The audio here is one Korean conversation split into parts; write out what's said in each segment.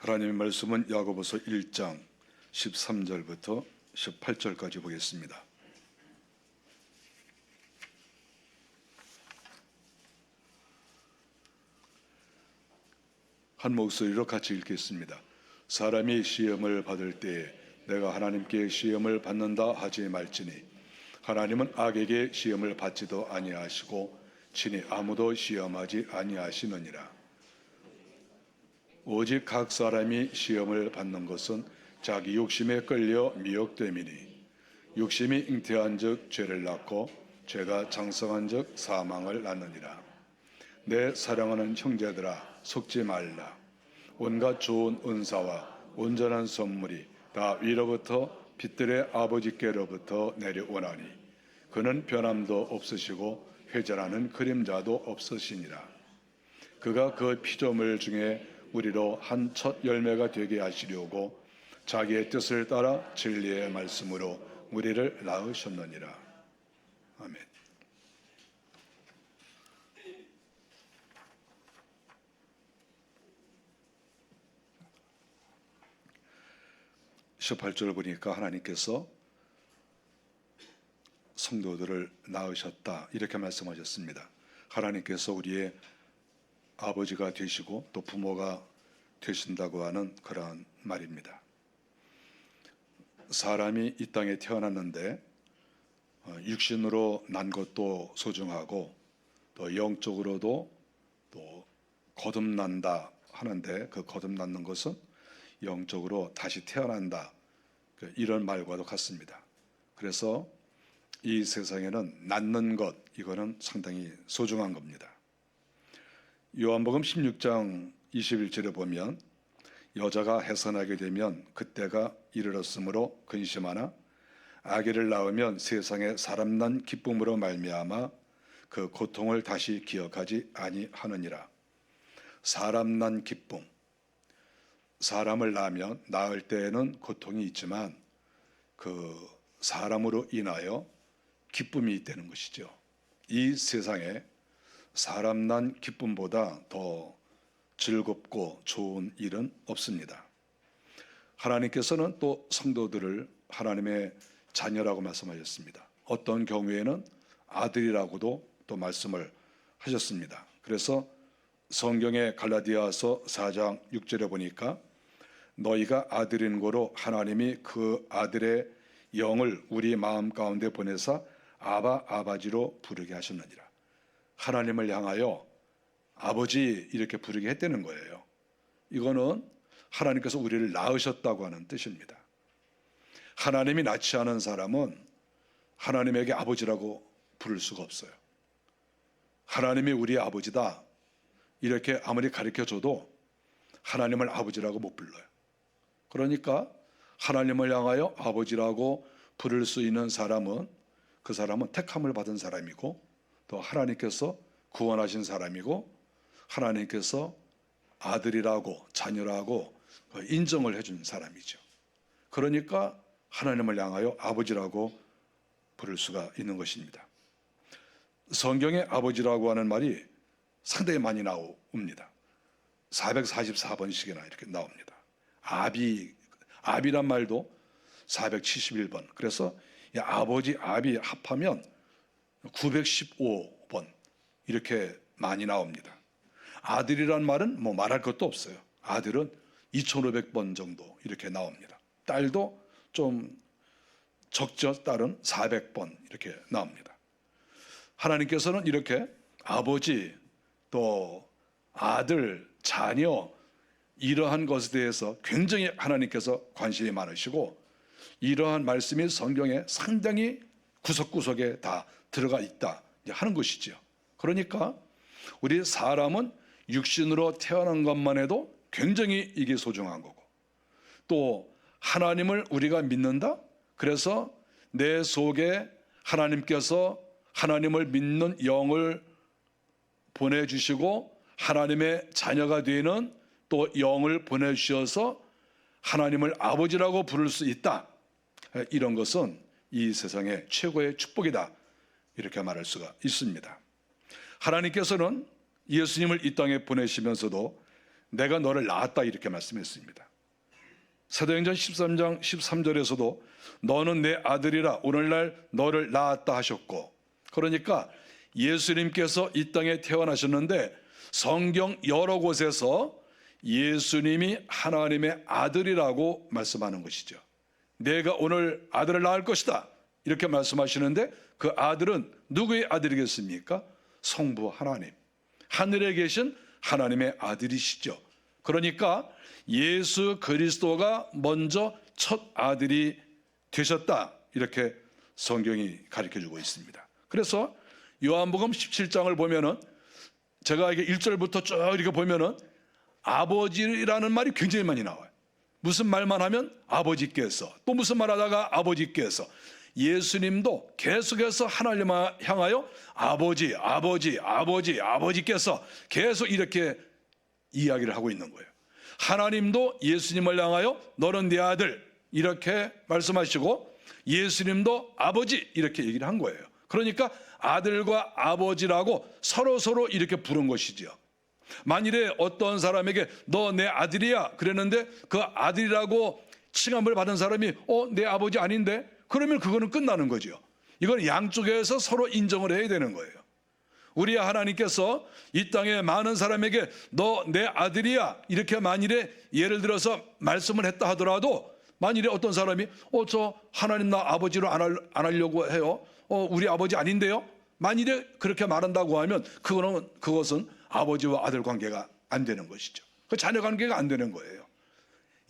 하나님의 말씀은 야고보서 1장 13절부터 18절까지 보겠습니다. 한 목소리로 같이 읽겠습니다. 사람이 시험을 받을 때에 내가 하나님께 시험을 받는다 하지 말지니 하나님은 악에게 시험을 받지도 아니하시고 친히 아무도 시험하지 아니하시느니라. 오직 각 사람이 시험을 받는 것은 자기 욕심에 끌려 미혹됨이니 욕심이 잉태한즉 죄를 낳고 죄가 장성한즉 사망을 낳느니라. 내 사랑하는 형제들아 속지 말라. 온갖 좋은 은사와 온전한 선물이 다 위로부터 빛들의 아버지께로부터 내려오나니 그는 변함도 없으시고 회전하는 그림자도 없으시니라. 그가 그 피조물 중에 우리로 한 첫 열매가 되게 하시려고 자기의 뜻을 따라 진리의 말씀으로 우리를 낳으셨느니라. 아멘. (18절) 보니까 하나님께서 성도들을 낳으셨다 이렇게 말씀하셨습니다. 하나님께서 우리의 아버지가 되시고 또 부모가 되신다고 하는 그러한 말입니다. 사람이 이 땅에 태어났는데 육신으로 난 것도 소중하고 또 영적으로도 또 거듭난다 하는데 그 거듭나는 것은 영적으로 다시 태어난다 이런 말과도 같습니다. 그래서 이 세상에는 낳는 것 이거는 상당히 소중한 겁니다. 요한복음 16장 21절에 보면 여자가 해산하게 되면 그때가 이르렀으므로 근심하나 아기를 낳으면 세상에 사람 난 기쁨으로 말미암아 그 고통을 다시 기억하지 아니하느니라. 사람 난 기쁨, 사람을 낳으면 낳을 때에는 고통이 있지만 그 사람으로 인하여 기쁨이 있다는 것이죠. 이 세상에 사람 난 기쁨보다 더 즐겁고 좋은 일은 없습니다. 하나님께서는 또 성도들을 하나님의 자녀라고 말씀하셨습니다. 어떤 경우에는 아들이라고도 또 말씀을 하셨습니다. 그래서 성경의 갈라디아서 4장 6절에 보니까 너희가 아들인 고로 하나님이 그 아들의 영을 우리 마음 가운데 보내사 아바 아바지로 부르게 하셨느니라. 하나님을 향하여 아버지 이렇게 부르게 했다는 거예요. 이거는 하나님께서 우리를 낳으셨다고 하는 뜻입니다. 하나님이 낳지 않은 사람은 하나님에게 아버지라고 부를 수가 없어요. 하나님이 우리의 아버지다 이렇게 아무리 가르쳐줘도 하나님을 아버지라고 못 불러요. 그러니까 하나님을 향하여 아버지라고 부를 수 있는 사람은 그 사람은 택함을 받은 사람이고 또 하나님께서 구원하신 사람이고 하나님께서 아들이라고 자녀라고 인정을 해준 사람이죠. 그러니까 하나님을 향하여 아버지라고 부를 수가 있는 것입니다. 성경에 아버지라고 하는 말이 상당히 많이 나옵니다. 444번씩이나 이렇게 나옵니다. 아비란 말도 471번. 그래서 아버지, 아비 합하면 915번 이렇게 많이 나옵니다. 아들이란 말은 뭐 말할 것도 없어요. 아들은 2500번 정도 이렇게 나옵니다. 딸도 좀 적죠. 딸은 400번 이렇게 나옵니다. 하나님께서는 이렇게 아버지 또 아들, 자녀 이러한 것에 대해서 굉장히 하나님께서 관심이 많으시고 이러한 말씀이 성경에 상당히 구석구석에 다 들어가 있다 하는 것이죠. 그러니까 우리 사람은 육신으로 태어난 것만 해도 굉장히 이게 소중한 거고 또 하나님을 우리가 믿는다? 그래서 내 속에 하나님께서 하나님을 믿는 영을 보내주시고 하나님의 자녀가 되는 또 영을 보내주셔서 하나님을 아버지라고 부를 수 있다. 이런 것은 이 세상의 최고의 축복이다. 이렇게 말할 수가 있습니다. 하나님께서는 예수님을 이 땅에 보내시면서도 내가 너를 낳았다 이렇게 말씀했습니다. 사도행전 13장 13절에서도 너는 내 아들이라 오늘날 너를 낳았다 하셨고, 그러니까 예수님께서 이 땅에 태어나셨는데 성경 여러 곳에서 예수님이 하나님의 아들이라고 말씀하는 것이죠. 내가 오늘 아들을 낳을 것이다 이렇게 말씀하시는데 그 아들은 누구의 아들이겠습니까? 성부 하나님, 하늘에 계신 하나님의 아들이시죠. 그러니까 예수 그리스도가 먼저 첫 아들이 되셨다 이렇게 성경이 가르쳐주고 있습니다. 그래서 요한복음 17장을 보면은 제가 이게 1절부터 쭉 이렇게 보면은 아버지라는 말이 굉장히 많이 나와요. 무슨 말만 하면 아버지께서, 또 무슨 말 하다가 아버지께서, 예수님도 계속해서 하나님을 향하여 아버지, 아버지, 아버지, 아버지께서 계속 이렇게 이야기를 하고 있는 거예요. 하나님도 예수님을 향하여 너는 내 아들 이렇게 말씀하시고 예수님도 아버지 이렇게 얘기를 한 거예요. 그러니까 아들과 아버지라고 서로 이렇게 부른 것이죠. 만일에 어떤 사람에게 너 내 아들이야 그랬는데 그 아들이라고 칭함을 받은 사람이 내 아버지 아닌데? 그러면 그거는 끝나는 거죠. 이건 양쪽에서 서로 인정을 해야 되는 거예요. 우리 하나님께서 이 땅에 많은 사람에게 너 내 아들이야 이렇게 만일에 예를 들어서 말씀을 했다 하더라도 만일에 어떤 사람이 저 하나님 나 아버지로 안 하려고 해요, 우리 아버지 아닌데요, 만일에 그렇게 말한다고 하면 그것은 아버지와 아들 관계가 안 되는 것이죠. 그 자녀 관계가 안 되는 거예요.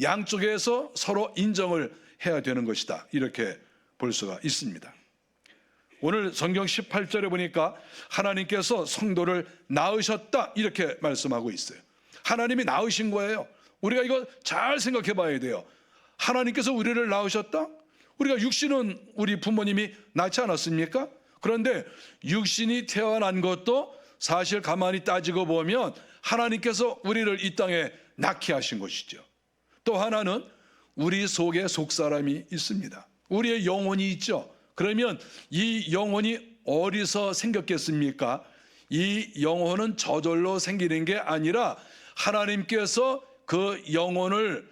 양쪽에서 서로 인정을 해야 되는 것이다 이렇게 볼 수가 있습니다. 오늘 성경 18절에 보니까 하나님께서 성도를 낳으셨다 이렇게 말씀하고 있어요. 하나님이 낳으신 거예요. 우리가 이거 잘 생각해 봐야 돼요. 하나님께서 우리를 낳으셨다? 우리가 육신은 우리 부모님이 낳지 않았습니까? 그런데 육신이 태어난 것도 사실 가만히 따지고 보면 하나님께서 우리를 이 땅에 낳게 하신 것이죠. 또 하나는 우리 속에 속사람이 있습니다. 우리의 영혼이 있죠. 그러면 이 영혼이 어디서 생겼겠습니까? 이 영혼은 저절로 생기는 게 아니라 하나님께서 그 영혼을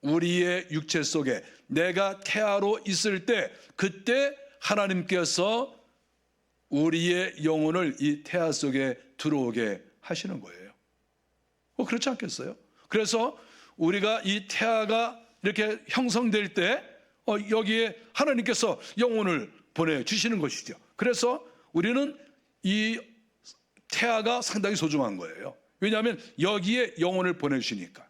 우리의 육체 속에 내가 태아로 있을 때 그때 하나님께서 우리의 영혼을 이 태아 속에 들어오게 하시는 거예요. 그렇지 않겠어요? 그래서 우리가 이 태아가 이렇게 형성될 때 여기에 하나님께서 영혼을 보내주시는 것이죠. 그래서 우리는 이 태아가 상당히 소중한 거예요. 왜냐하면 여기에 영혼을 보내주시니까.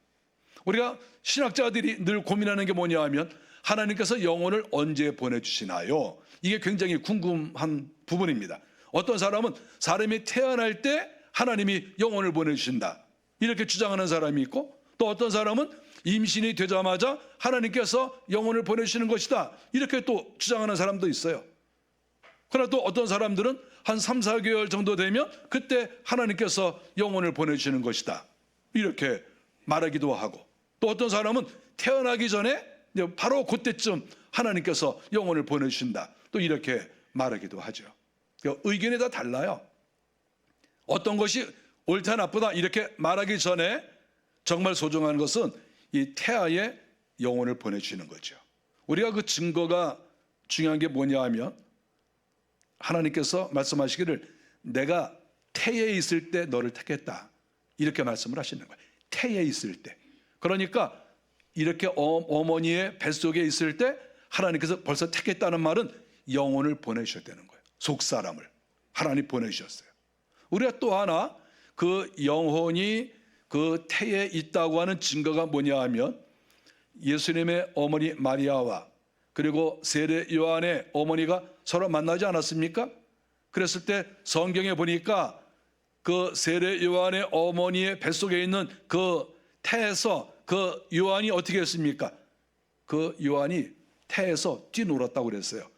우리가 신학자들이 늘 고민하는 게 뭐냐 하면 하나님께서 영혼을 언제 보내주시나요? 이게 굉장히 궁금한 부분입니다. 어떤 사람은 사람이 태어날 때 하나님이 영혼을 보내주신다 이렇게 주장하는 사람이 있고, 또 어떤 사람은 임신이 되자마자 하나님께서 영혼을 보내주시는 것이다 이렇게 또 주장하는 사람도 있어요. 그러나 또 어떤 사람들은 한 3, 4개월 정도 되면 그때 하나님께서 영혼을 보내주시는 것이다 이렇게 말하기도 하고, 또 어떤 사람은 태어나기 전에 바로 그때쯤 하나님께서 영혼을 보내주신다 또 이렇게 말하기도 하죠. 의견이 다 달라요. 어떤 것이 옳다 나쁘다 이렇게 말하기 전에 정말 소중한 것은 이 태아의 영혼을 보내주시는 거죠. 우리가 그 증거가 중요한 게 뭐냐 하면 하나님께서 말씀하시기를 내가 태에 있을 때 너를 택했다 이렇게 말씀을 하시는 거예요. 태에 있을 때. 그러니까 이렇게 어머니의 뱃속에 있을 때 하나님께서 벌써 택했다는 말은 영혼을 보내주셔야 되는 거예요. 속사람을 하나님 보내주셨어요. 우리가 또 하나 그 영혼이 그 태에 있다고 하는 증거가 뭐냐 하면 예수님의 어머니 마리아와 그리고 세례 요한의 어머니가 서로 만나지 않았습니까? 그랬을 때 성경에 보니까 그 세례 요한의 어머니의 뱃속에 있는 그 태에서 그 요한이 어떻게 했습니까? 그 요한이 태에서 뛰놀았다고 그랬어요.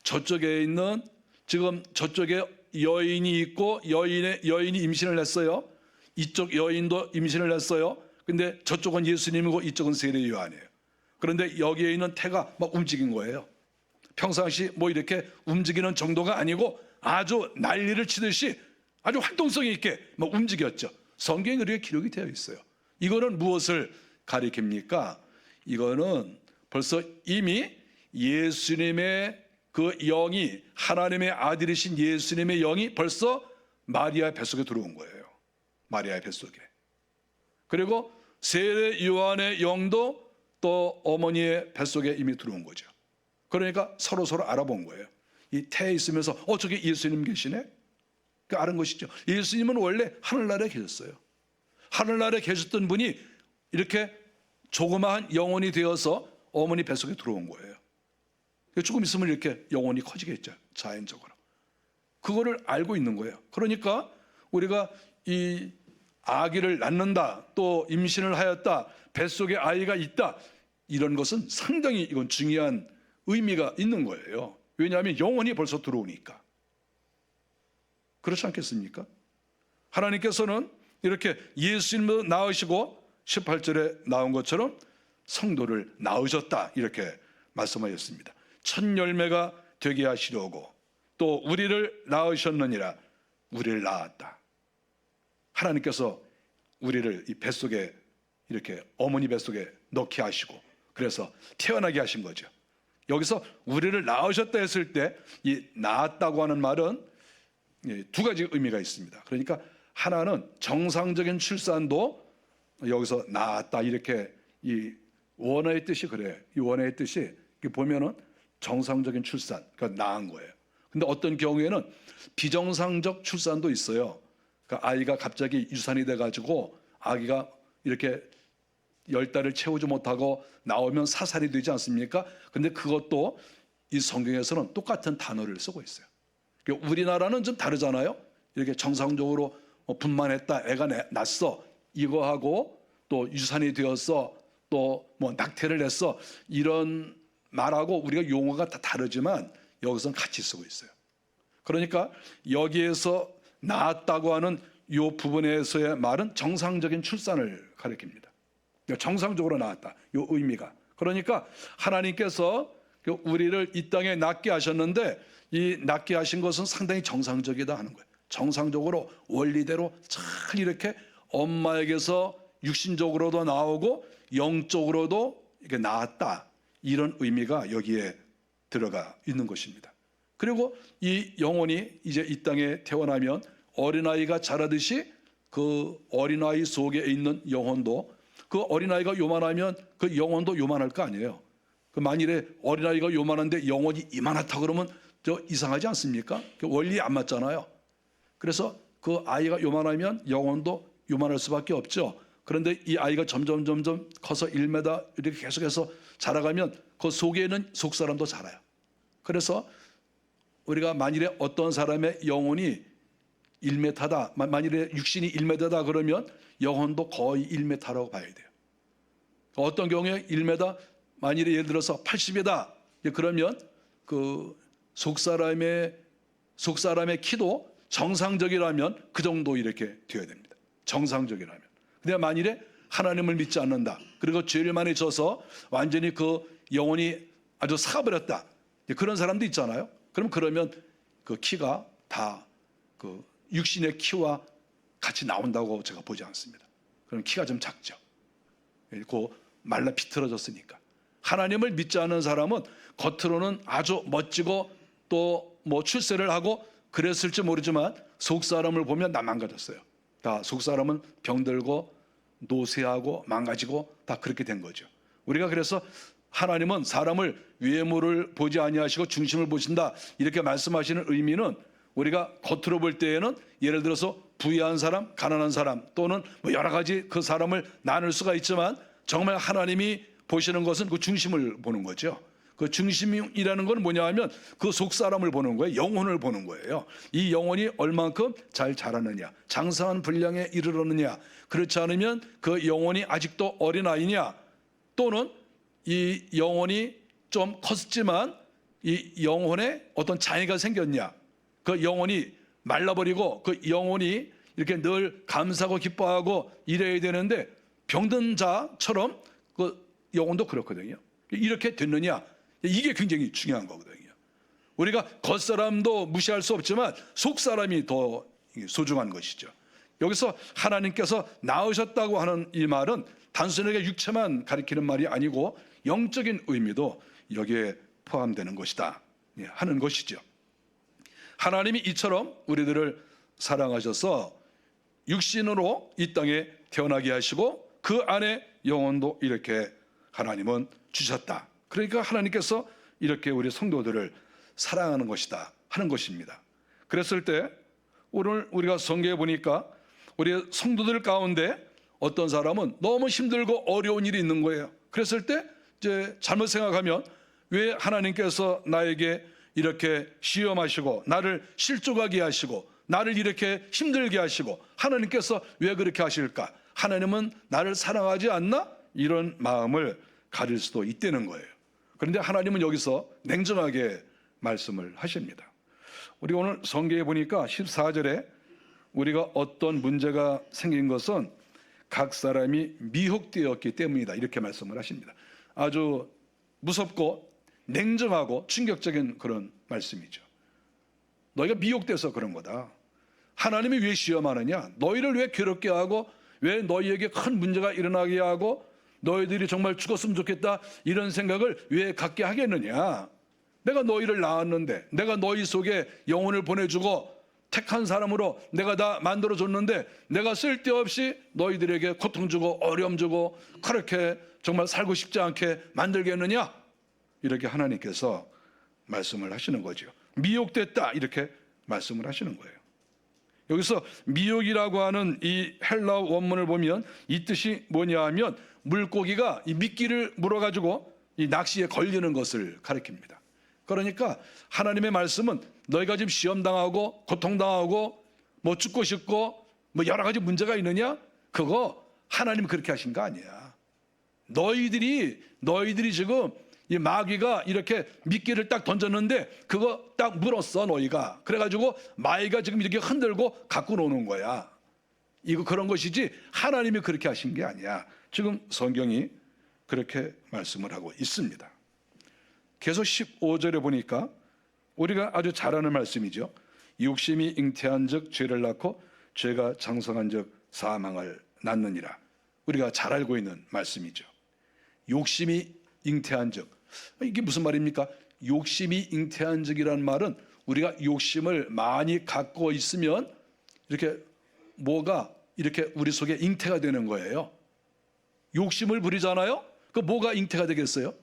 저쪽에 있는 지금 저쪽에 여인이 있고 여인이 임신을 했어요. 이쪽 여인도 임신을 했어요. 근데 저쪽은 예수님이고 이쪽은 세례 요한이에요. 그런데 여기에 있는 태가 막 움직인 거예요. 평상시 뭐 이렇게 움직이는 정도가 아니고 아주 난리를 치듯이 아주 활동성이 있게 막 움직였죠. 성경에 그렇게 기록이 되어 있어요. 이거는 무엇을 가리킵니까? 이거는 벌써 이미 예수님의 그 영이, 하나님의 아들이신 예수님의 영이 벌써 마리아의 뱃속에 들어온 거예요. 마리아의 뱃속에. 그리고 세례 요한의 영도 또 어머니의 뱃속에 이미 들어온 거죠. 그러니까 서로 알아본 거예요. 이 태에 있으면서 저기 예수님 계시네? 그 아는 것이죠. 예수님은 원래 하늘나라에 계셨어요. 하늘나라에 계셨던 분이 이렇게 조그마한 영혼이 되어서 어머니 뱃속에 들어온 거예요. 조금 있으면 이렇게 영혼이 커지겠죠. 자연적으로. 그거를 알고 있는 거예요. 그러니까 우리가 이 아기를 낳는다, 또 임신을 하였다, 뱃속에 아이가 있다, 이런 것은 상당히 이건 중요한 의미가 있는 거예요. 왜냐하면 영혼이 벌써 들어오니까. 그렇지 않겠습니까? 하나님께서는 이렇게 예수님도 낳으시고 18절에 나온 것처럼 성도를 낳으셨다, 이렇게 말씀하셨습니다. 첫 열매가 되게 하시려고 또 우리를 낳으셨느니라. 우리를 낳았다. 하나님께서 우리를 이 뱃속에 이렇게 어머니 뱃속에 넣게 하시고 그래서 태어나게 하신 거죠. 여기서 우리를 낳으셨다 했을 때 이 낳았다고 하는 말은 두 가지 의미가 있습니다. 그러니까 하나는 정상적인 출산도 여기서 낳았다, 이렇게 이 원어의 뜻이 그래요. 이 원어의 뜻이 보면은 정상적인 출산, 그러니까 낳은 거예요. 근데 어떤 경우에는 비정상적 출산도 있어요. 그러니까 아이가 갑자기 유산이 돼가지고 아기가 이렇게 10달을 채우지 못하고 나오면 사살이 되지 않습니까? 근데 그것도 이 성경에서는 똑같은 단어를 쓰고 있어요. 그러니까 우리나라는 좀 다르잖아요. 이렇게 정상적으로 분만했다, 애가 났어, 이거하고 또 유산이 되었어, 또 뭐 낙태를 했어, 이런 말하고 우리가 용어가 다 다르지만 여기서는 같이 쓰고 있어요. 그러니까 여기에서 낳았다고 하는 이 부분에서의 말은 정상적인 출산을 가리킵니다. 정상적으로 낳았다, 이 의미가. 그러니까 하나님께서 우리를 이 땅에 낳게 하셨는데 이 낳게 하신 것은 상당히 정상적이다 하는 거예요. 정상적으로 원리대로 잘 이렇게 엄마에게서 육신적으로도 나오고 영적으로도 이렇게 낳았다, 이런 의미가 여기에 들어가 있는 것입니다. 그리고 이 영혼이 이제 이 땅에 태어나면 어린아이가 자라듯이 그 어린아이 속에 있는 영혼도, 그 어린아이가 요만하면 그 영혼도 요만할 거 아니에요. 그 만일에 어린아이가 요만한데 영혼이 이만하다 그러면 저 이상하지 않습니까? 원리에 안 맞잖아요. 그래서 그 아이가 요만하면 영혼도 요만할 수밖에 없죠. 그런데 이 아이가 점점 커서 1m 이렇게 계속해서 자라가면 그 속에 있는 속사람도 자라요. 그래서 우리가 만일에 어떤 사람의 영혼이 1m다, 만일에 육신이 1m다 그러면 영혼도 거의 1m라고 봐야 돼요. 어떤 경우에 1m, 만일에 예를 들어서 80이다 그러면 그 속사람의 키도 정상적이라면 그 정도 이렇게 되어야 됩니다. 정상적이라면. 근데 만일에 하나님을 믿지 않는다, 그리고 죄를 많이 져서 완전히 그 영혼이 아주 사가버렸다, 그런 사람도 있잖아요. 그러면 그 키가 다 그 육신의 키와 같이 나온다고 제가 보지 않습니다. 그럼 키가 좀 작죠. 그 말라 비틀어졌으니까. 하나님을 믿지 않는 사람은 겉으로는 아주 멋지고 또 뭐 출세를 하고 그랬을지 모르지만 속사람을 보면 다 망가졌어요. 다 속사람은 병들고 노쇠하고 망가지고 다 그렇게 된 거죠. 우리가 그래서 하나님은 사람을 외모를 보지 아니하시고 중심을 보신다, 이렇게 말씀하시는 의미는 우리가 겉으로 볼 때에는 예를 들어서 부유한 사람, 가난한 사람, 또는 뭐 여러 가지 그 사람을 나눌 수가 있지만 정말 하나님이 보시는 것은 그 중심을 보는 거죠. 그 중심이라는 건 뭐냐 하면 그 속사람을 보는 거예요. 영혼을 보는 거예요. 이 영혼이 얼만큼 잘 자라느냐, 장성한 분량에 이르렀느냐, 그렇지 않으면 그 영혼이 아직도 어린아이냐, 또는 이 영혼이 좀 컸지만 이 영혼에 어떤 장애가 생겼냐, 그 영혼이 말라버리고 그 영혼이 이렇게 늘 감사하고 기뻐하고 이래야 되는데 병든 자처럼 그 영혼도 그렇거든요. 이렇게 됐느냐, 이게 굉장히 중요한 거거든요. 우리가 겉사람도 무시할 수 없지만 속사람이 더 소중한 것이죠. 여기서 하나님께서 낳으셨다고 하는 이 말은 단순하게 육체만 가리키는 말이 아니고 영적인 의미도 여기에 포함되는 것이다 하는 것이죠. 하나님이 이처럼 우리들을 사랑하셔서 육신으로 이 땅에 태어나게 하시고 그 안에 영혼도 이렇게 하나님은 주셨다. 그러니까 하나님께서 이렇게 우리 성도들을 사랑하는 것이다 하는 것입니다. 그랬을 때 오늘 우리가 성경에 보니까 우리 성도들 가운데 어떤 사람은 너무 힘들고 어려운 일이 있는 거예요. 그랬을 때 이제 잘못 생각하면 왜 하나님께서 나에게 이렇게 시험하시고 나를 실족하게 하시고 나를 이렇게 힘들게 하시고 하나님께서 왜 그렇게 하실까? 하나님은 나를 사랑하지 않나? 이런 마음을 가질 수도 있다는 거예요. 그런데 하나님은 여기서 냉정하게 말씀을 하십니다. 우리 오늘 성경에 보니까 14절에 우리가 어떤 문제가 생긴 것은 각 사람이 미혹되었기 때문이다 이렇게 말씀을 하십니다. 아주 무섭고 냉정하고 충격적인 그런 말씀이죠. 너희가 미혹돼서 그런 거다. 하나님이 왜 시험하느냐? 너희를 왜 괴롭게 하고 왜 너희에게 큰 문제가 일어나게 하고 너희들이 정말 죽었으면 좋겠다 이런 생각을 왜 갖게 하겠느냐? 내가 너희를 낳았는데 내가 너희 속에 영혼을 보내주고 택한 사람으로 내가 다 만들어줬는데 내가 쓸데없이 너희들에게 고통 주고 어려움 주고 그렇게 정말 살고 싶지 않게 만들겠느냐? 이렇게 하나님께서 말씀을 하시는 거죠. 미혹됐다 이렇게 말씀을 하시는 거예요. 여기서 미혹이라고 하는 이 헬라어 원문을 보면 이 뜻이 뭐냐 하면 물고기가 이 미끼를 물어가지고 이 낚시에 걸리는 것을 가리킵니다. 그러니까 하나님의 말씀은 너희가 지금 시험당하고 고통당하고 뭐 죽고 싶고 뭐 여러 가지 문제가 있느냐? 그거 하나님 그렇게 하신 거 아니야. 너희들이 지금 이 마귀가 이렇게 미끼를 딱 던졌는데 그거 딱 물었어 너희가. 그래가지고 마귀가 지금 이렇게 흔들고 갖고 노는 거야. 이거 그런 것이지 하나님이 그렇게 하신 게 아니야. 지금 성경이 그렇게 말씀을 하고 있습니다. 계속 15절에 보니까 우리가 아주 잘 아는 말씀이죠. 욕심이 잉태한 즉 죄를 낳고 죄가 장성한 즉 사망을 낳느니라. 우리가 잘 알고 있는 말씀이죠. 욕심이 잉태한 즉 이게 무슨 말입니까? 욕심이 잉태한 즉이라는 말은 우리가 욕심을 많이 갖고 있으면 이렇게 뭐가 이렇게 우리 속에 잉태가 되는 거예요. 욕심을 부리잖아요. 그 뭐가 잉태가 되겠어요?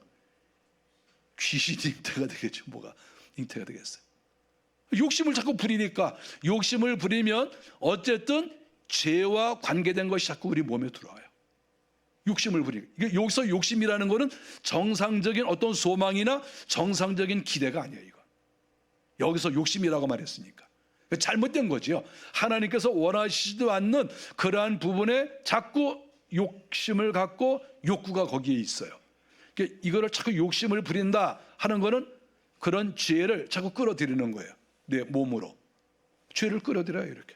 귀신이 잉태가 되겠죠. 뭐가 잉태가 되겠어요? 욕심을 자꾸 부리니까 욕심을 부리면 어쨌든 죄와 관계된 것이 자꾸 우리 몸에 들어와요. 욕심을 부리고 여기서 욕심이라는 것은 정상적인 어떤 소망이나 정상적인 기대가 아니에요. 이거 여기서 욕심이라고 말했으니까 잘못된 거죠. 하나님께서 원하시지도 않는 그러한 부분에 자꾸 욕심을 갖고 욕구가 거기에 있어요. 이거를 자꾸 욕심을 부린다 하는 거는 그런 죄를 자꾸 끌어들이는 거예요. 내 몸으로 죄를 끌어들여요. 이렇게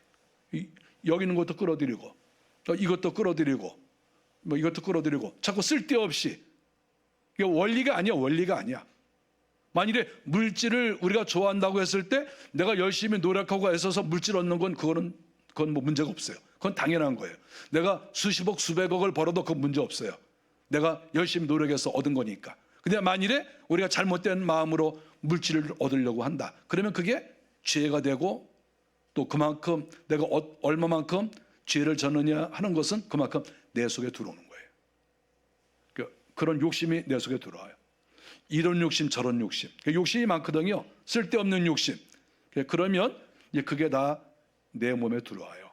여기 있는 것도 끌어들이고 이것도 끌어들이고 뭐 이것도 끌어들이고 자꾸 쓸데없이 이게 원리가 아니야. 원리가 아니야. 만일에 물질을 우리가 좋아한다고 했을 때 내가 열심히 노력하고 애써서 물질 얻는 건 그건 뭐 문제가 없어요. 그건 당연한 거예요. 내가 수십억 수백억을 벌어도 그건 문제 없어요. 내가 열심히 노력해서 얻은 거니까. 근데 만일에 우리가 잘못된 마음으로 물질을 얻으려고 한다. 그러면 그게 죄가 되고 또 그만큼 내가 얼마만큼 죄를 졌느냐 하는 것은 그만큼 내 속에 들어오는 거예요. 그런 욕심이 내 속에 들어와요. 이런 욕심 저런 욕심. 욕심이 많거든요. 쓸데없는 욕심. 그러면 그게 다 내 몸에 들어와요.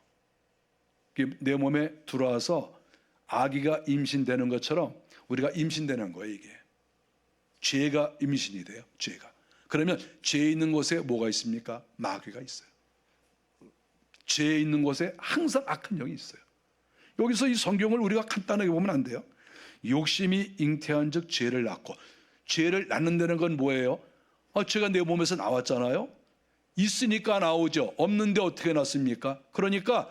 내 몸에 들어와서 아기가 임신되는 것처럼 우리가 임신되는 거예요. 이게 죄가 임신이 돼요. 죄가. 그러면 죄 있는 곳에 뭐가 있습니까? 마귀가 있어요. 죄 있는 곳에 항상 악한 영이 있어요. 여기서 이 성경을 우리가 간단하게 보면 안 돼요. 욕심이 잉태한 즉 죄를 낳고, 죄를 낳는다는 건 뭐예요? 죄가 내 몸에서 나왔잖아요. 있으니까 나오죠. 없는데 어떻게 낳습니까? 그러니까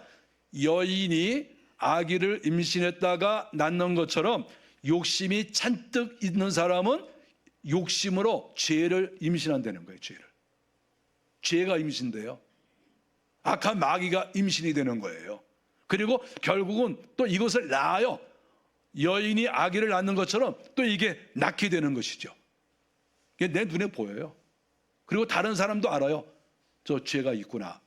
여인이 아기를 임신했다가 낳는 것처럼 욕심이 잔뜩 있는 사람은 욕심으로 죄를 임신한다는 거예요. 죄가 임신돼요. 악한 마귀가 임신이 되는 거예요. 그리고 결국은 또 이것을 낳아요. 여인이 아기를 낳는 것처럼 또 이게 낳게 되는 것이죠. 이게 내 눈에 보여요. 그리고 다른 사람도 알아요. 저 죄가 있구나.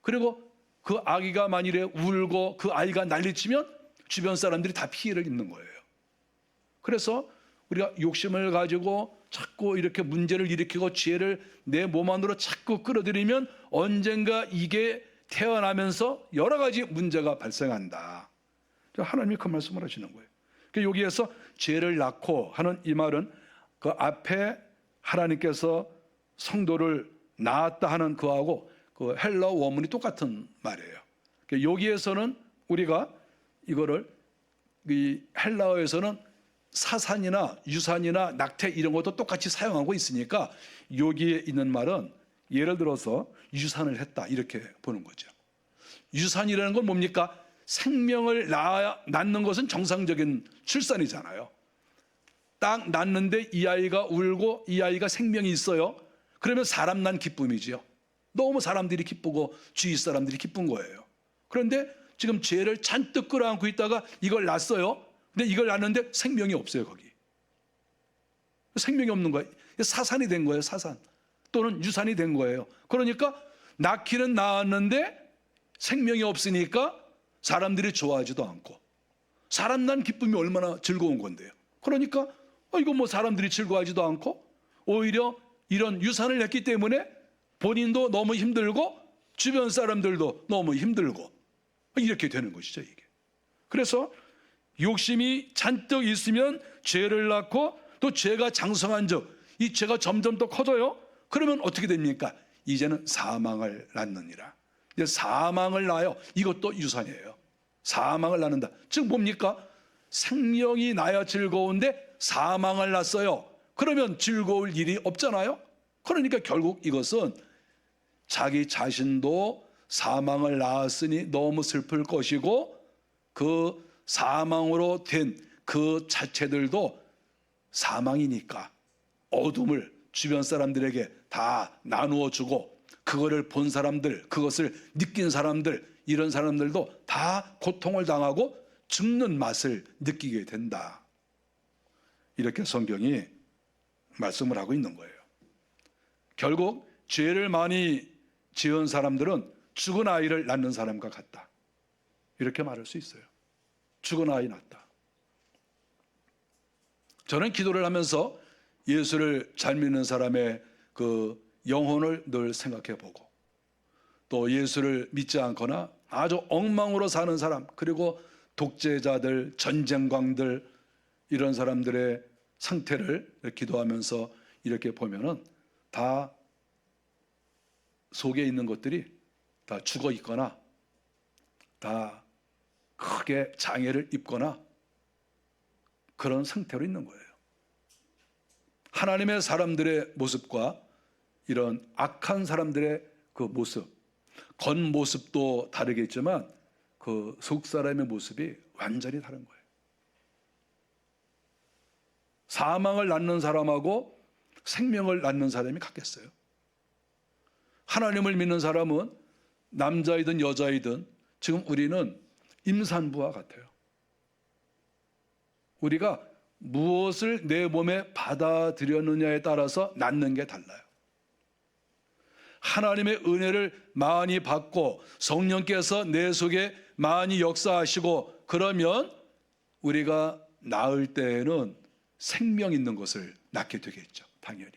그리고 그 아기가 만일에 울고 그 아이가 난리치면 주변 사람들이 다 피해를 입는 거예요. 그래서 우리가 욕심을 가지고 자꾸 이렇게 문제를 일으키고 죄를 내 몸 안으로 자꾸 끌어들이면 언젠가 이게 태어나면서 여러 가지 문제가 발생한다. 하나님이 그 말씀을 하시는 거예요. 여기에서 죄를 낳고 하는 이 말은 그 앞에 하나님께서 성도를 낳았다 하는 그하고 그 헬라어 원문이 똑같은 말이에요. 여기에서는 우리가 이거를 이 헬라어에서는 사산이나 유산이나 낙태 이런 것도 똑같이 사용하고 있으니까 여기에 있는 말은 예를 들어서 유산을 했다 이렇게 보는 거죠. 유산이라는 건 뭡니까? 생명을 낳는 것은 정상적인 출산이잖아요. 딱 낳는데 이 아이가 울고 이 아이가 생명이 있어요. 그러면 사람 난 기쁨이지요. 너무 사람들이 기쁘고 주위 사람들이 기쁜 거예요. 그런데 지금 죄를 잔뜩 끌어안고 있다가 이걸 낳았어요. 근데 이걸 낳는데 생명이 없어요. 거기 생명이 없는 거예요. 사산이 된 거예요. 사산 또는 유산이 된 거예요. 그러니까 낳기는 낳았는데 생명이 없으니까 사람들이 좋아하지도 않고, 사람 난 기쁨이 얼마나 즐거운 건데요. 그러니까 이거 뭐 사람들이 즐거워하지도 않고 오히려 이런 유산을 했기 때문에 본인도 너무 힘들고 주변 사람들도 너무 힘들고 이렇게 되는 것이죠, 이게. 그래서 욕심이 잔뜩 있으면 죄를 낳고 또 죄가 장성한 적, 이 죄가 점점 더 커져요. 그러면 어떻게 됩니까? 이제는 사망을 낳느니라. 이제 사망을 낳아요. 이것도 유산이에요. 사망을 낳는다. 즉 뭡니까? 생명이 나야 즐거운데 사망을 낳았어요. 그러면 즐거울 일이 없잖아요. 그러니까 결국 이것은 자기 자신도 사망을 낳았으니 너무 슬플 것이고 그 사망으로 된 그 자체들도 사망이니까 어둠을 주변 사람들에게 다 나누어 주고 그거를 본 사람들, 그것을 느낀 사람들, 이런 사람들도 다 고통을 당하고 죽는 맛을 느끼게 된다. 이렇게 성경이 말씀을 하고 있는 거예요. 결국 죄를 많이 지은 사람들은 죽은 아이를 낳는 사람과 같다. 이렇게 말할 수 있어요. 죽은 아이 낳다. 저는 기도를 하면서 예수를 잘 믿는 사람의 그 영혼을 늘 생각해 보고 또 예수를 믿지 않거나 아주 엉망으로 사는 사람, 그리고 독재자들, 전쟁광들, 이런 사람들의 상태를 기도하면서 이렇게 보면은 다 속에 있는 것들이 다 죽어 있거나 다 크게 장애를 입거나 그런 상태로 있는 거예요. 하나님의 사람들의 모습과 이런 악한 사람들의 그 모습, 겉모습도 다르겠지만 그 속 사람의 모습이 완전히 다른 거예요. 사망을 낳는 사람하고 생명을 낳는 사람이 같겠어요? 하나님을 믿는 사람은 남자이든 여자이든 지금 우리는 임산부와 같아요. 우리가 무엇을 내 몸에 받아들였느냐에 따라서 낳는 게 달라요. 하나님의 은혜를 많이 받고 성령께서 내 속에 많이 역사하시고 그러면 우리가 낳을 때에는 생명 있는 것을 낳게 되겠죠, 당연히.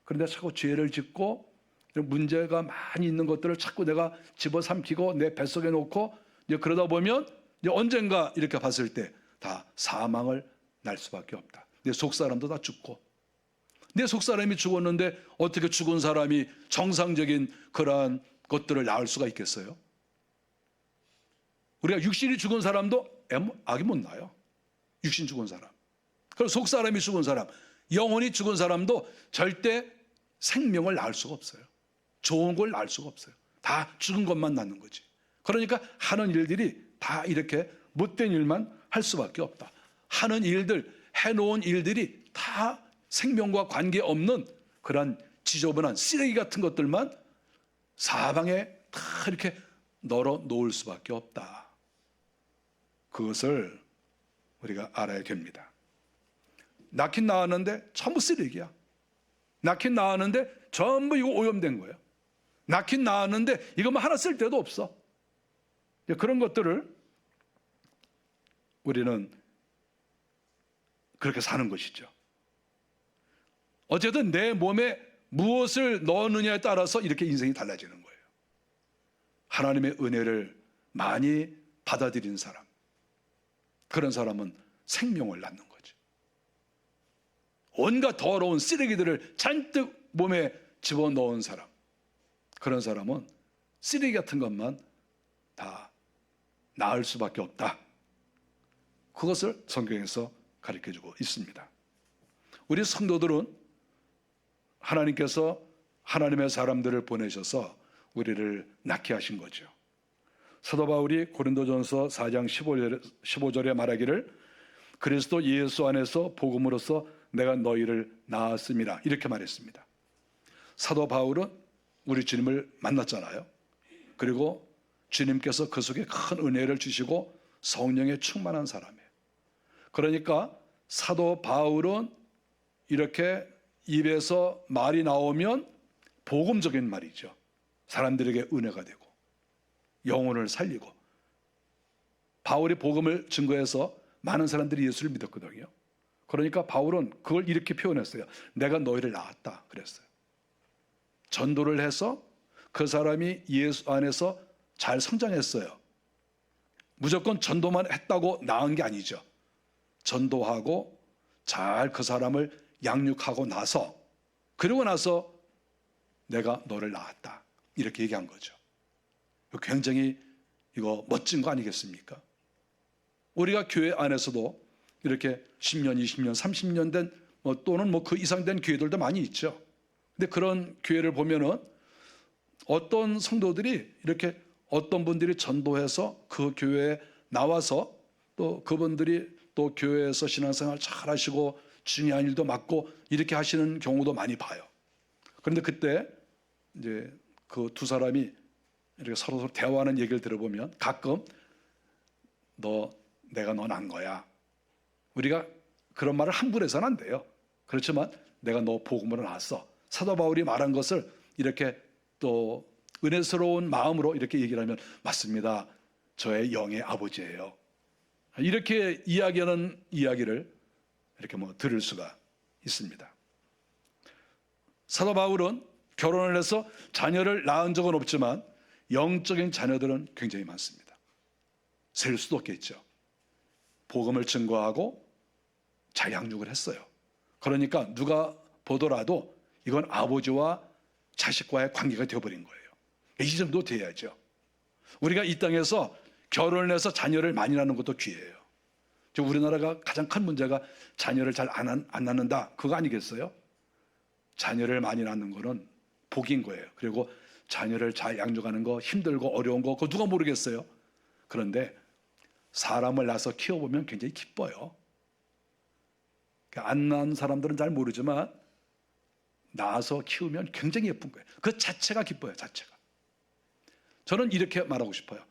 그런데 자꾸 죄를 짓고 문제가 많이 있는 것들을 자꾸 내가 집어삼키고 내 뱃속에 놓고 이제 그러다 보면 이제 언젠가 이렇게 봤을 때 다 사망을 날 수밖에 없다. 내 속 사람도 다 죽고, 내 속 사람이 죽었는데 어떻게 죽은 사람이 정상적인 그러한 것들을 낳을 수가 있겠어요? 우리가 육신이 죽은 사람도 아기 못 낳아요. 육신 죽은 사람. 그리고 속 사람이 죽은 사람, 영혼이 죽은 사람도 절대 생명을 낳을 수가 없어요. 좋은 걸 낳을 수가 없어요. 다 죽은 것만 낳는 거지. 그러니까 하는 일들이 다 이렇게 못된 일만 할 수밖에 없다. 하는 일들, 해놓은 일들이 다 생명과 관계없는 그런 지저분한 쓰레기 같은 것들만 사방에 다 이렇게 널어 놓을 수밖에 없다. 그것을 우리가 알아야 됩니다. 낳긴 낳았는데 전부 쓰레기야. 낳긴 낳았는데 전부 이거 오염된 거예요. 낳긴 낳았는데 이거 뭐 하나 쓸 데도 없어. 그런 것들을 우리는 그렇게 사는 것이죠. 어쨌든 내 몸에 무엇을 넣느냐에 따라서 이렇게 인생이 달라지는 거예요. 하나님의 은혜를 많이 받아들인 사람, 그런 사람은 생명을 낳는 거죠. 온갖 더러운 쓰레기들을 잔뜩 몸에 집어넣은 사람, 그런 사람은 쓰레기 같은 것만 다 낳을 수밖에 없다. 그것을 성경에서 가르쳐주고 있습니다. 우리 성도들은 하나님께서 하나님의 사람들을 보내셔서 우리를 낳게 하신 거죠. 사도 바울이 고린도전서 4장 15절에 말하기를 그리스도 예수 안에서 복음으로써 내가 너희를 낳았음이라 이렇게 말했습니다. 사도 바울은 우리 주님을 만났잖아요. 그리고 주님께서 그 속에 큰 은혜를 주시고 성령에 충만한 사람이에요. 그러니까 사도 바울은 이렇게 입에서 말이 나오면 복음적인 말이죠. 사람들에게 은혜가 되고 영혼을 살리고, 바울이 복음을 증거해서 많은 사람들이 예수를 믿었거든요. 그러니까 바울은 그걸 이렇게 표현했어요. 내가 너희를 낳았다 그랬어요. 전도를 해서 그 사람이 예수 안에서 잘 성장했어요. 무조건 전도만 했다고 낳은 게 아니죠. 전도하고 잘 그 사람을 양육하고 나서, 그러고 나서 내가 너를 낳았다 이렇게 얘기한 거죠. 굉장히 이거 멋진 거 아니겠습니까? 우리가 교회 안에서도 이렇게 10년, 20년, 30년 된 또는 그 이상 된 교회들도 많이 있죠. 근데 그런 교회를 보면은 어떤 성도들이 이렇게 어떤 분들이 전도해서 그 교회에 나와서 또 그분들이 또 교회에서 신앙생활 잘 하시고 중요한 일도 맡고 이렇게 하시는 경우도 많이 봐요. 그런데 그때 이제 그 두 사람이 이렇게 서로 대화하는 얘기를 들어보면 가끔 내가 너 낳은 거야. 우리가 그런 말을 함부로 해서는 안 돼요. 그렇지만 내가 너 복음으로 낳았어. 사도 바울이 말한 것을 이렇게 또 은혜스러운 마음으로 이렇게 얘기를 하면 맞습니다. 저의 영의 아버지예요. 이렇게 이야기하는 이야기를 이렇게 들을 수가 있습니다. 사도 바울은 결혼을 해서 자녀를 낳은 적은 없지만 영적인 자녀들은 굉장히 많습니다. 셀 수도 없겠죠. 복음을 증거하고 잘 양육을 했어요. 그러니까 누가 보더라도 이건 아버지와 자식과의 관계가 되어버린 거예요. 이 정도 돼야죠. 우리가 이 땅에서 결혼을 해서 자녀를 많이 낳는 것도 기회예요. 우리나라가 가장 큰 문제가 자녀를 잘 안 낳는다, 그거 아니겠어요? 자녀를 많이 낳는 거는 복인 거예요. 그리고 자녀를 잘 양육하는 거 힘들고 어려운 거 그거 누가 모르겠어요? 그런데 사람을 낳아서 키워보면 굉장히 기뻐요. 안 낳은 사람들은 잘 모르지만 낳아서 키우면 굉장히 예쁜 거예요. 그 자체가 기뻐요. 자체가. 저는 이렇게 말하고 싶어요.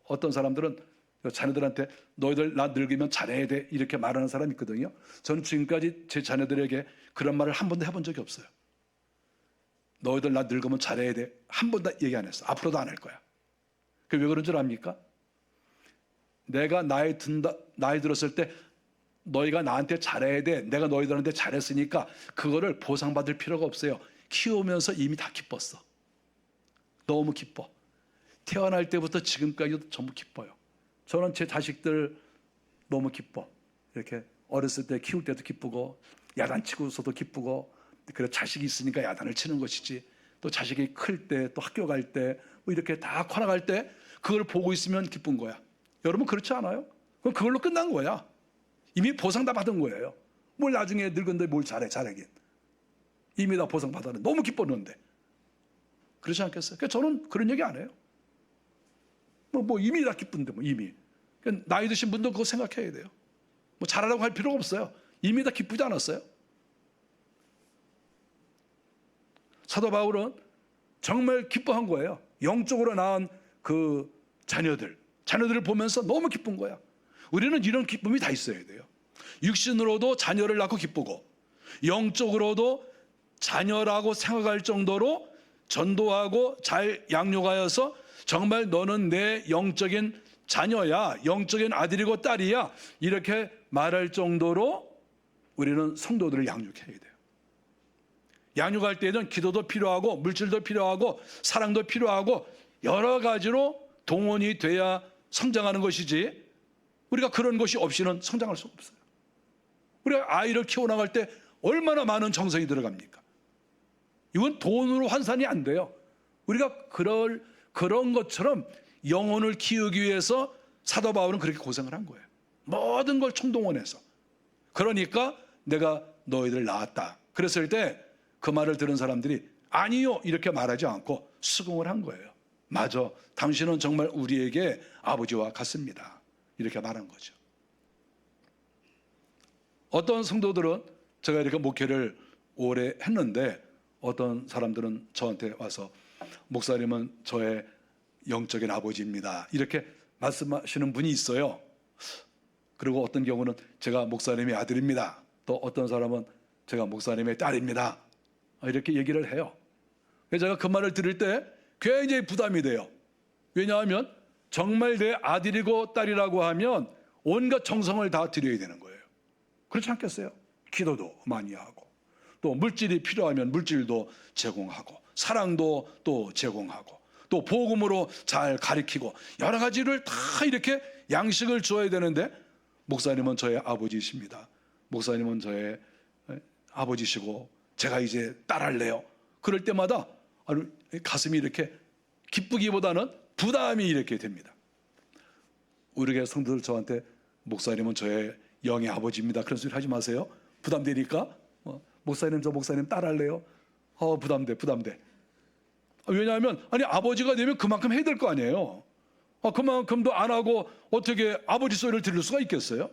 어떤 사람들은 자녀들한테 너희들 나 늙으면 잘해야 돼 이렇게 말하는 사람이 있거든요. 저는 지금까지 제 자녀들에게 그런 말을 한 번도 해본 적이 없어요. 너희들 나 늙으면 잘해야 돼 한 번도 얘기 안 했어. 앞으로도 안 할 거야. 그게 왜 그런 줄 압니까? 내가 나이 들었을 때 너희가 나한테 잘해야 돼, 내가 너희들한테 잘했으니까 그거를 보상받을 필요가 없어요. 키우면서 이미 다 기뻤어. 너무 기뻐. 태어날 때부터 지금까지도 전부 기뻐요. 저는 제 자식들 너무 기뻐. 이렇게 어렸을 때 키울 때도 기쁘고 야단치고서도 기쁘고, 그래 자식이 있으니까 야단을 치는 것이지, 또 자식이 클 때 또 학교 갈 때 이렇게 다 커나갈 때 그걸 보고 있으면 기쁜 거야. 여러분 그렇지 않아요? 그럼 그걸로 끝난 거야. 이미 보상 다 받은 거예요. 뭘 나중에 늙은데 뭘 잘하긴. 이미 다 보상 받았는데 너무 기뻤는데. 그렇지 않겠어요? 그러니까 저는 그런 얘기 안 해요. 이미 다 기쁜데 이미. 그러니까 나이 드신 분도 그거 생각해야 돼요. 잘하라고 할 필요가 없어요. 이미 다 기쁘지 않았어요? 사도 바울은 정말 기뻐한 거예요. 영적으로 낳은 그 자녀들을 보면서 너무 기쁜 거야. 우리는 이런 기쁨이 다 있어야 돼요. 육신으로도 자녀를 낳고 기쁘고, 영적으로도 자녀라고 생각할 정도로 전도하고 잘 양육하여서 정말 너는 내 영적인 자녀야, 영적인 아들이고 딸이야, 이렇게 말할 정도로 우리는 성도들을 양육해야 돼요. 양육할 때에는 기도도 필요하고 물질도 필요하고 사랑도 필요하고 여러 가지로 동원이 돼야 성장하는 것이지, 우리가 그런 것이 없이는 성장할 수 없어요. 우리가 아이를 키워나갈 때 얼마나 많은 정성이 들어갑니까? 이건 돈으로 환산이 안 돼요. 우리가 그런 것처럼 영혼을 키우기 위해서 사도 바울은 그렇게 고생을 한 거예요. 모든 걸 총동원해서. 그러니까 내가 너희들 낳았다 그랬을 때 그 말을 들은 사람들이 아니요 이렇게 말하지 않고 수긍을 한 거예요. 맞아, 당신은 정말 우리에게 아버지와 같습니다, 이렇게 말한 거죠. 어떤 성도들은, 제가 이렇게 목회를 오래 했는데 어떤 사람들은 저한테 와서 목사님은 저의 영적인 아버지입니다, 이렇게 말씀하시는 분이 있어요. 그리고 어떤 경우는 제가 목사님의 아들입니다, 또 어떤 사람은 제가 목사님의 딸입니다, 이렇게 얘기를 해요. 그래서 제가 그 말을 들을 때 굉장히 부담이 돼요. 왜냐하면 정말 내 아들이고 딸이라고 하면 온갖 정성을 다 드려야 되는 거예요. 그렇지 않겠어요? 기도도 많이 하고, 또 물질이 필요하면 물질도 제공하고, 사랑도 또 제공하고, 또 복음으로 잘 가르치고, 여러 가지를 다 이렇게 양식을 줘야 되는데, 목사님은 저의 아버지이십니다, 목사님은 저의 아버지시고 제가 이제 딸할래요, 그럴 때마다 가슴이 이렇게 기쁘기보다는 부담이 이렇게 됩니다. 우리 교회 성도들 저한테 목사님은 저의 영의 아버지입니다 그런 소리 하지 마세요. 부담되니까. 목사님 저 목사님 딸할래요? 부담돼. 왜냐하면 아버지가 되면 그만큼 해야 될 거 아니에요. 그만큼도 안 하고 어떻게 아버지 소리를 들을 수가 있겠어요?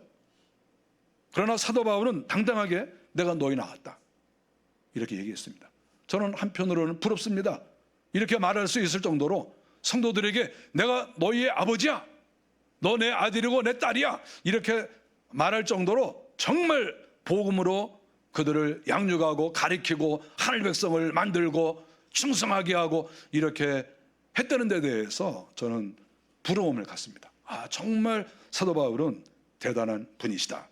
그러나 사도 바울은 당당하게 내가 너희 낳았다, 이렇게 얘기했습니다. 저는 한편으로는 부럽습니다. 이렇게 말할 수 있을 정도로 성도들에게 내가 너희의 아버지야, 너 내 아들이고 내 딸이야, 이렇게 말할 정도로 정말 복음으로 그들을 양육하고 가리키고 하늘 백성을 만들고 충성하게 하고 이렇게 했다는 데 대해서 저는 부러움을 갖습니다. 정말 사도 바울은 대단한 분이시다,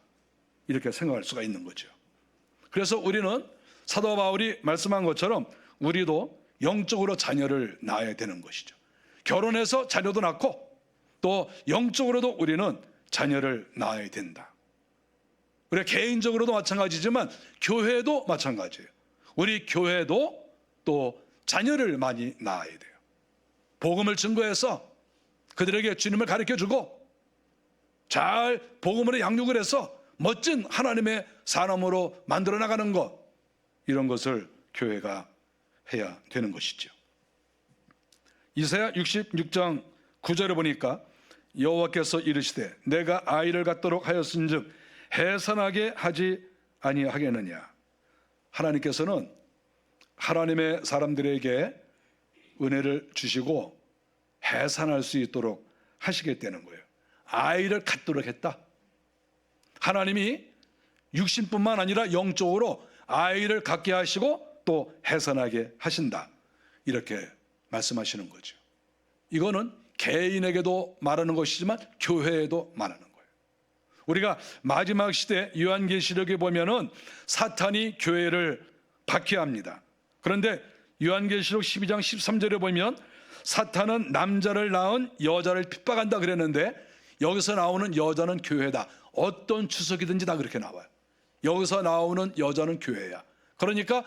이렇게 생각할 수가 있는 거죠. 그래서 우리는 사도 바울이 말씀한 것처럼 우리도 영적으로 자녀를 낳아야 되는 것이죠. 결혼해서 자녀도 낳고 또 영적으로도 우리는 자녀를 낳아야 된다. 우리 개인적으로도 마찬가지지만 교회도 마찬가지예요. 우리 교회도 또 자녀를 많이 낳아야 돼요. 복음을 증거해서 그들에게 주님을 가르쳐주고 잘 복음으로 양육을 해서 멋진 하나님의 사람으로 만들어 나가는 것, 이런 것을 교회가 해야 되는 것이죠. 이사야 66장 9절에 보니까 여호와께서 이르시되 내가 아이를 갖도록 하였은즉 해산하게 하지 아니하겠느냐. 하나님께서는 하나님의 사람들에게 은혜를 주시고 해산할 수 있도록 하시겠다는 거예요. 아이를 갖도록 했다. 하나님이 육신뿐만 아니라 영적으로 아이를 갖게 하시고 또 해산하게 하신다, 이렇게 말씀하시는 거죠. 이거는 개인에게도 말하는 것이지만 교회에도 말하는 거예요. 우리가 마지막 시대 요한계시록에 보면은 사탄이 교회를 박해합니다. 그런데 요한계시록 12장 13절에 보면 사탄은 남자를 낳은 여자를 핍박한다 그랬는데 여기서 나오는 여자는 교회다. 어떤 추석이든지 다 그렇게 나와요. 여기서 나오는 여자는 교회야. 그러니까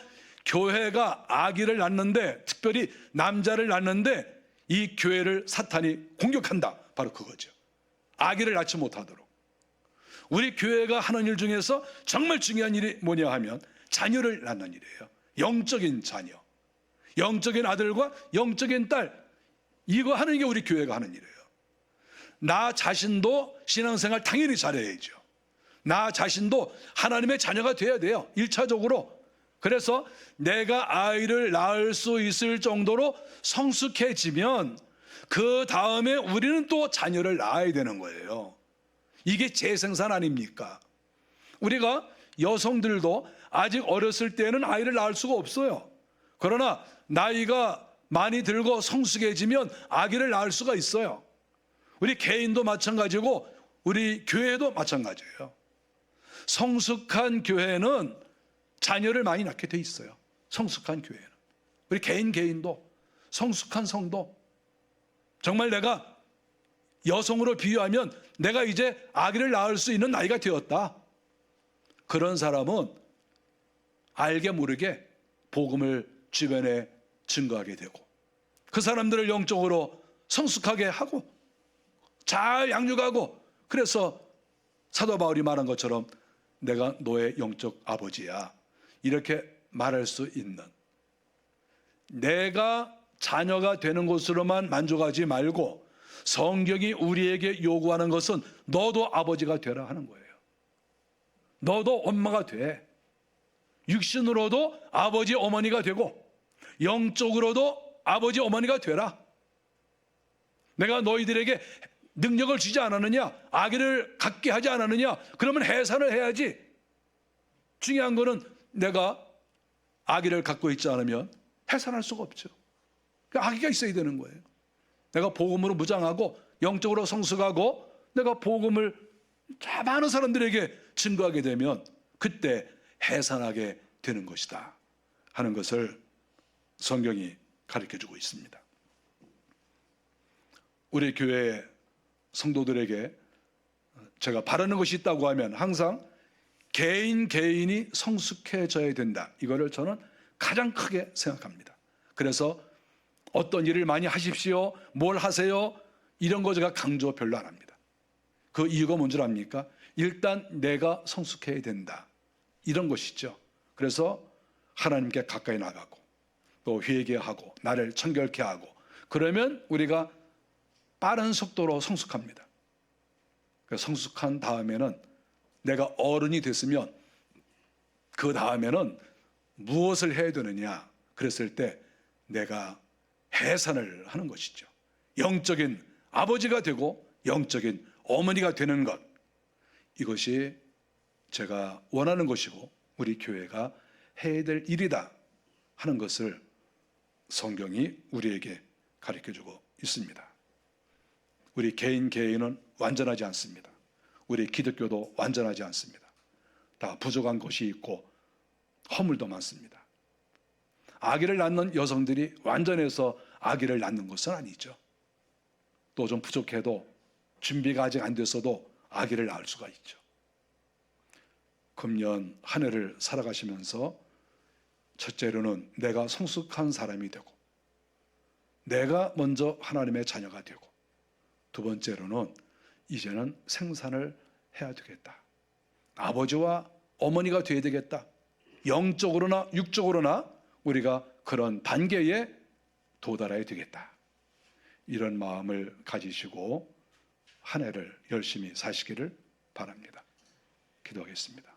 교회가 아기를 낳는데, 특별히 남자를 낳는데 이 교회를 사탄이 공격한다, 바로 그거죠. 아기를 낳지 못하도록. 우리 교회가 하는 일 중에서 정말 중요한 일이 뭐냐 하면 자녀를 낳는 일이에요. 영적인 자녀, 영적인 아들과 영적인 딸, 이거 하는 게 우리 교회가 하는 일이에요. 나 자신도 신앙생활 당연히 잘해야죠. 나 자신도 하나님의 자녀가 돼야 돼요, 1차적으로. 그래서 내가 아이를 낳을 수 있을 정도로 성숙해지면 그 다음에 우리는 또 자녀를 낳아야 되는 거예요. 이게 재생산 아닙니까? 우리가 여성들도 아직 어렸을 때는 아이를 낳을 수가 없어요. 그러나 나이가 많이 들고 성숙해지면 아기를 낳을 수가 있어요. 우리 개인도 마찬가지고 우리 교회도 마찬가지예요. 성숙한 교회는 자녀를 많이 낳게 돼 있어요. 성숙한 교회는. 우리 개인도 성숙한 성도, 정말 내가 여성으로 비유하면 내가 이제 아기를 낳을 수 있는 나이가 되었다. 그런 사람은 알게 모르게 복음을 주변에 증거하게 되고 그 사람들을 영적으로 성숙하게 하고 잘 양육하고, 그래서 사도 바울이 말한 것처럼 내가 너의 영적 아버지야 이렇게 말할 수 있는, 내가 자녀가 되는 것으로만 만족하지 말고 성경이 우리에게 요구하는 것은 너도 아버지가 되라 하는 거예요. 너도 엄마가 돼. 육신으로도 아버지 어머니가 되고 영적으로도 아버지 어머니가 되라. 내가 너희들에게 능력을 주지 않았느냐, 아기를 갖게 하지 않았느냐, 그러면 해산을 해야지. 중요한 거는 내가 아기를 갖고 있지 않으면 해산할 수가 없죠. 아기가 있어야 되는 거예요. 내가 복음으로 무장하고 영적으로 성숙하고 내가 복음을 많은 사람들에게 증거하게 되면 그때 해산하게 되는 것이다 하는 것을 성경이 가르쳐주고 있습니다. 우리 교회 성도들에게 제가 바라는 것이 있다고 하면 항상 개인이 성숙해져야 된다. 이거를 저는 가장 크게 생각합니다. 그래서 어떤 일을 많이 하십시오, 뭘 하세요, 이런 거 제가 강조 별로 안 합니다. 그 이유가 뭔 줄 압니까? 일단 내가 성숙해야 된다, 이런 것이죠. 그래서 하나님께 가까이 나가고 또 회개하고 나를 청결케 하고, 그러면 우리가 빠른 속도로 성숙합니다. 성숙한 다음에는 내가 어른이 됐으면 그 다음에는 무엇을 해야 되느냐, 그랬을 때 내가 해산을 하는 것이죠. 영적인 아버지가 되고 영적인 어머니가 되는 것, 이것이 제가 원하는 것이고 우리 교회가 해야 될 일이다 하는 것을 성경이 우리에게 가르쳐주고 있습니다. 우리 개인은 완전하지 않습니다. 우리 기독교도 완전하지 않습니다. 다 부족한 것이 있고 허물도 많습니다. 아기를 낳는 여성들이 완전해서 아기를 낳는 것은 아니죠. 또 좀 부족해도 준비가 아직 안 됐어도 아기를 낳을 수가 있죠. 금년 한 해를 살아가시면서 첫째로는 내가 성숙한 사람이 되고 내가 먼저 하나님의 자녀가 되고, 두 번째로는 이제는 생산을 해야 되겠다. 아버지와 어머니가 되어야 되겠다. 영적으로나 육적으로나 우리가 그런 단계에 도달해야 되겠다. 이런 마음을 가지시고 한 해를 열심히 사시기를 바랍니다. 기도하겠습니다.